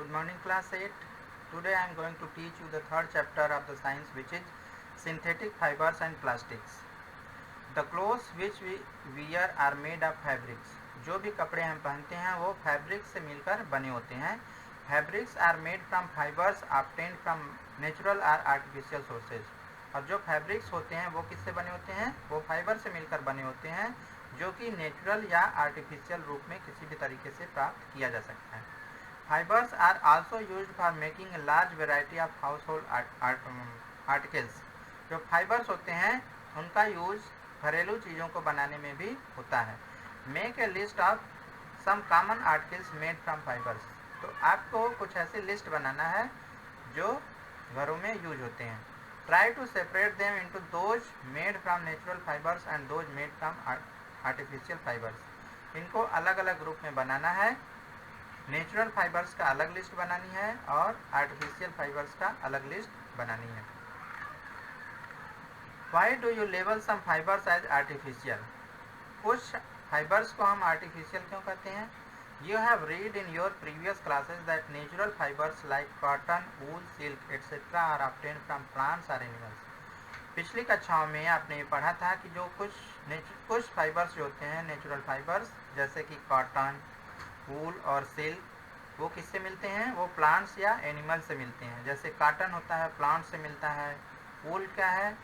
Good morning class 8. Today I am going to teach you the third chapter of the science, which is synthetic fibers and plastics. The clothes which we wear are made of fabrics. जो भी कपड़े हम पहनते हैं वो fabric से मिलकर बने होते हैं. Fabrics are made from fibers obtained from natural or artificial sources. और जो फैब्रिक्स होते हैं वो किससे बने होते हैं? वो फाइबर से मिलकर बने होते हैं जो कि नेचुरल या आर्टिफिशियल रूप में किसी भी तरीके से प्राप्त किया जा सकता है. Fibers are also used for making a large variety of household articles. जो फाइबर्स होते हैं उनका यूज घरेलू चीज़ों को बनाने में भी होता है. Make a list of some common articles made from fibers. तो आपको कुछ ऐसे लिस्ट बनाना है जो घरों में यूज होते हैं. Try to separate them into those made from natural fibers and those made from artificial fibers. इनको अलग अलग ग्रुप में बनाना है. नेचुरल फाइबर्स का अलग लिस्ट बनानी है और आर्टिफिशियल फाइबर्स का अलग लिस्ट बनानी है. Why do you label some fibres as artificial? कुछ फाइबर्स को हम आर्टिफिशियल क्यों कहते हैं? You have read in your previous classes that natural fibres like cotton, wool, silk etcetera are obtained from plants और एनिमल्स. पिछली कक्षाओं में आपने ये पढ़ा था कि जो कुछ फाइबर्स जो होते हैं नेचुरल फाइबर्स, जैसे कि कॉटन, वूल और सिल्क, वो किससे मिलते हैं? वो प्लांट्स या एनिमल से मिलते हैं. जैसे कॉटन होता है प्लांट से मिलता है, वूल क्या है?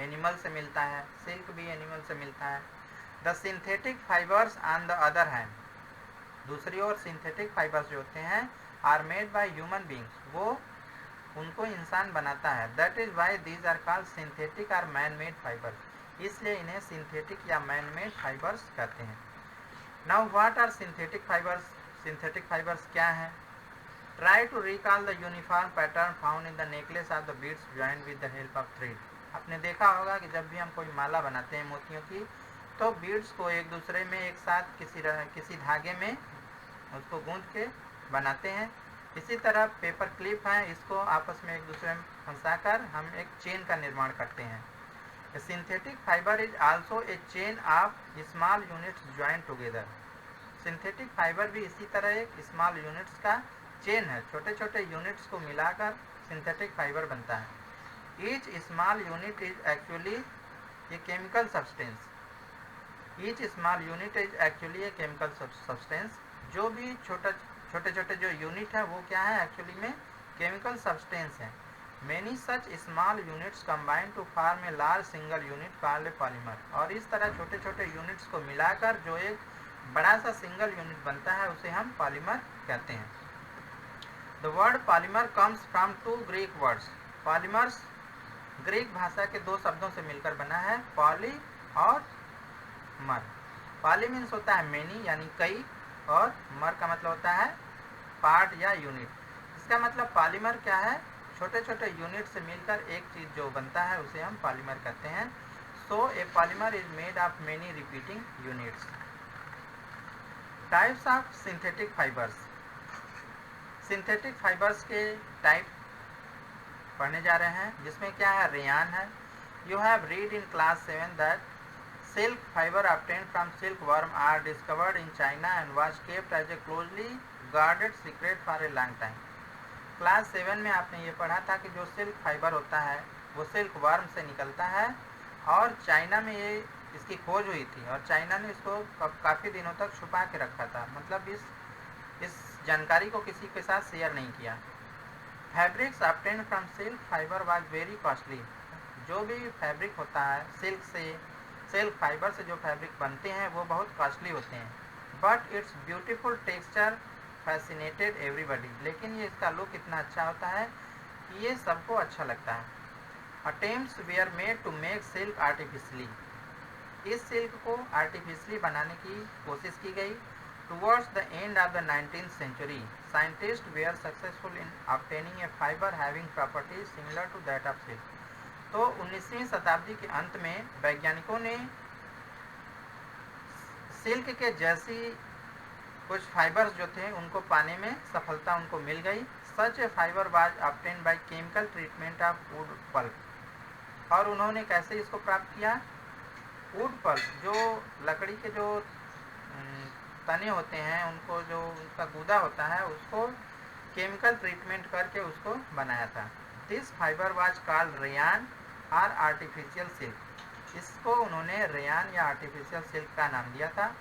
एनिमल से मिलता है, सिल्क भी एनिमल से मिलता है. The synthetic fibres on the other hand, दूसरी ओर सिंथेटिक फाइबर्स जो होते हैं are made by human beings, वो उनको इंसान बनाता है. That is why these are called synthetic और मैन मेड फाइबर्स, इसलिए इन्हें सिंथेटिक या मैन मेड फाइबर्स कहते हैं. Now what are synthetic fibres? Synthetic fibres क्या हैं? Try to recall the uniform pattern found in the necklace of the beads joined with the help of thread. आपने देखा होगा कि जब भी हम कोई माला बनाते हैं मोतियों की, तो बीड्स को एक दूसरे में एक साथ किसी धागे में उसको गूंथ के बनाते हैं. इसी तरह पेपर क्लिप है, इसको आपस में एक दूसरे में फंसाकर हम एक चेन का निर्माण करते हैं. A synthetic fiber is also a chain of small units joined together. Synthetic fibre भी इसी तरह एक स्मॉल यूनिट्स का चेन है, छोटे छोटे यूनिट्स को मिलाकर सिंथेटिक फाइबर बनता है. Each small unit is actually a chemical substance. Each small unit is actually a chemical substance. जो भी छोटे छोटे जो यूनिट है वो क्या है? एक्चुअली में केमिकल सब्सटेंस है. Many such small units combine to form a large single unit called a polymer. और इस तरह छोटे छोटे यूनिट्स को मिलाकर जो एक बड़ा सा सिंगल यूनिट बनता है उसे हम पॉलीमर कहते हैं. The word polymer comes from two Greek words. Polymers Greek भाषा के दो शब्दों से मिलकर बना है, पॉली और मर. पॉली मीन्स होता है मेनी यानी कई, और मर का मतलब होता है पार्ट या यूनिट. इसका मतलब पॉलीमर क्या है? छोटे छोटे यूनिट से मिलकर एक चीज़ जो बनता है उसे हम पॉलीमर कहते हैं. So a polymer is made of many repeating units. Types of synthetic fibres. Synthetic fibres के टाइप पढ़ने जा रहे हैं, जिसमें क्या है? रेयान है. You have read in class 7 that silk fibre obtained from silk worm are discovered in China and was kept as a closely guarded secret for a long time. Class 7 में आपने ये पढ़ा था कि जो सिल्क फाइबर होता है वो सिल्क वर्म से निकलता है और चाइना में ये इसकी खोज हुई थी और चाइना ने इसको काफ़ी दिनों तक छुपा के रखा था. मतलब इस जानकारी को किसी के साथ शेयर नहीं किया. Fabrics obtained from silk fibre was very costly. जो भी फैब्रिक होता है सिल्क फाइबर से जो फैब्रिक बनते हैं वो बहुत कॉस्टली होते हैं. But it's beautiful texture fascinated everybody. लेकिन ये इसका लुक इतना अच्छा होता है कि ये सबको अच्छा लगता है. Attempts were made to make silk artificially. इस सिल्क को आर्टिफिशियली बनाने की कोशिश की गई. Towards the end of the 19th century scientist were successful in obtaining a fibre having properties similar to that of silk. तो 19वीं शताब्दी के अंत में वैज्ञानिकों ने सिल्क के जैसी कुछ फाइबर्स जो थे उनको पाने में सफलता उनको मिल गई. Such a fibre was obtained by chemical treatment of wood pulp. और उन्होंने कैसे इसको प्राप्त किया? वुड पल्प, जो लकड़ी के जो तने होते हैं उनको, जो उनका गूदा होता है, उसको केमिकल ट्रीटमेंट करके उसको बनाया था। This fibre was called rayon और आर्टिफिशियल सिल्क। इसको उन्होंने रेयान या आर्टिफिशियल सिल्क का नाम दिया था।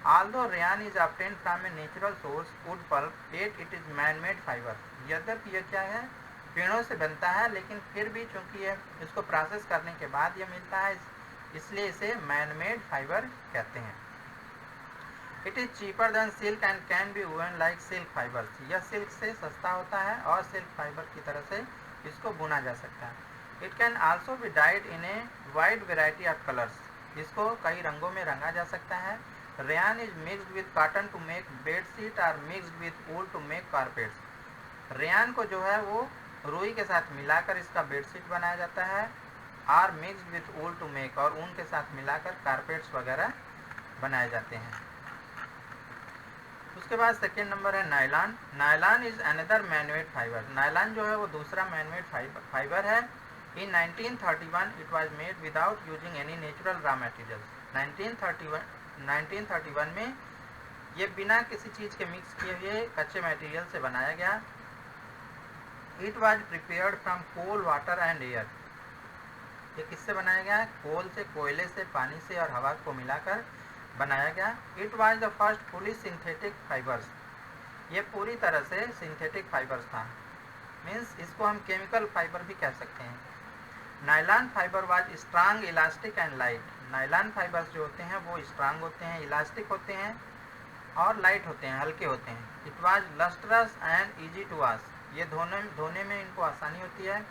Although rayon is obtained from a natural source, wood pulp, yet it is man-made fiber. यद्यपि यह क्या है, पेड़ों से बनता है, लेकिन फिर भी चूंकि ये इसको प्रोसेस करने के बाद ये मिलता है, इसलिए इसे मैन-मेड फाइबर कहते हैं। It is cheaper than silk and can be woven like silk fibre. यह सिल्क से सस्ता होता है और सिल्क फाइबर की तरह से इसको बुना जा सकता है। It can also be dyed in a wide variety of colours. इसको कई रंगों में रंगा जा सकता है। Rayon is mixed with cotton to make bed sheet और mixed with wool to make carpets. Rayon को जो है वो रुई के साथ मिलाकर इसका बेडशीट बनाया जाता है और mixed with wool to make, और ऊन के साथ मिलाकर कारपेट्स वगैरह बनाए जाते हैं। उसके बाद सेकेंड नंबर है nylon. Nylon is another manmade fibre. Nylon जो है वो दूसरा मैनमेड फाइबर है। इन 1931 it was made without using any natural raw material. 1931 में ये बिना किसी चीज़ के मिक्स किए हुए कच्चे मटेरियल से बनाया गया। It was prepared from coal, water and air. ये किससे बनाया गया है? कोल से, कोयले से, पानी से और हवा को मिलाकर बनाया गया। It was the first fully synthetic fibres. ये पूरी तरह से सिंथेटिक फाइबर्स था, मीन्स इसको हम केमिकल फाइबर भी कह सकते हैं। Nylon fibre was strong, elastic and light. Nylon fibres जो होते हैं वो स्ट्रांग होते हैं, इलास्टिक होते हैं और लाइट होते हैं, हल्के होते हैं। It was lustrous and easy to wash. ये धोने में इनको आसानी होती है।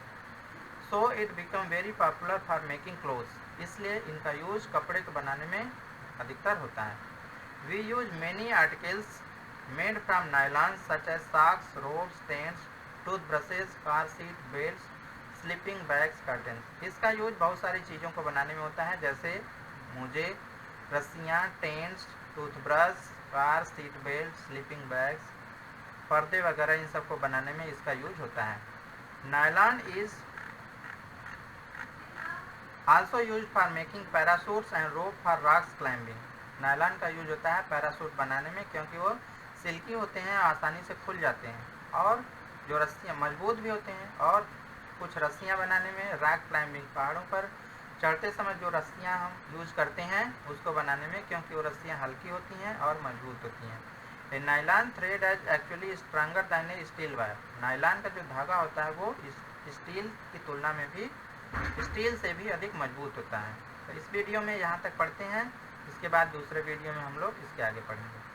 So it become very popular for making clothes. इसलिए इनका यूज कपड़े को बनाने में अधिकतर होता है। We use many articles made from nylon such as socks, robes, tents, tooth brushes, car seat belt, sleeping bags, curtains. इसका यूज बहुत सारी चीज़ों को बनाने में होता है, जैसे मोजे, रस्सियाँ, tents, toothbrush, car seat belt, sleeping bags, पर्दे वगैरह, इन सब को बनाने में इसका यूज होता है। Nylon is also use for making parachutes and rope for rocks climbing. Nylon का यूज होता है पैराशूट बनाने में, क्योंकि वो सिल्की होते हैं, आसानी से खुल जाते हैं, और जो रस्सियाँ मजबूत भी होते हैं। और कुछ रस्सियाँ बनाने में, रॉक क्लाइंबिंग, पहाड़ों पर चढ़ते समय जो रस्सियाँ हम यूज करते हैं उसको बनाने में, क्योंकि वो रस्सियाँ हल्की होती हैं और मजबूत होती हैं। A nylon thread is actually stronger than a steel wire. Nylon का जो धागा होता है वो स्टील की तुलना में भी, स्टील से भी अधिक मजबूत होता है। तो इस वीडियो में यहाँ तक पढ़ते हैं, इसके बाद दूसरे वीडियो में हम लोग इसके आगे पढ़ेंगे।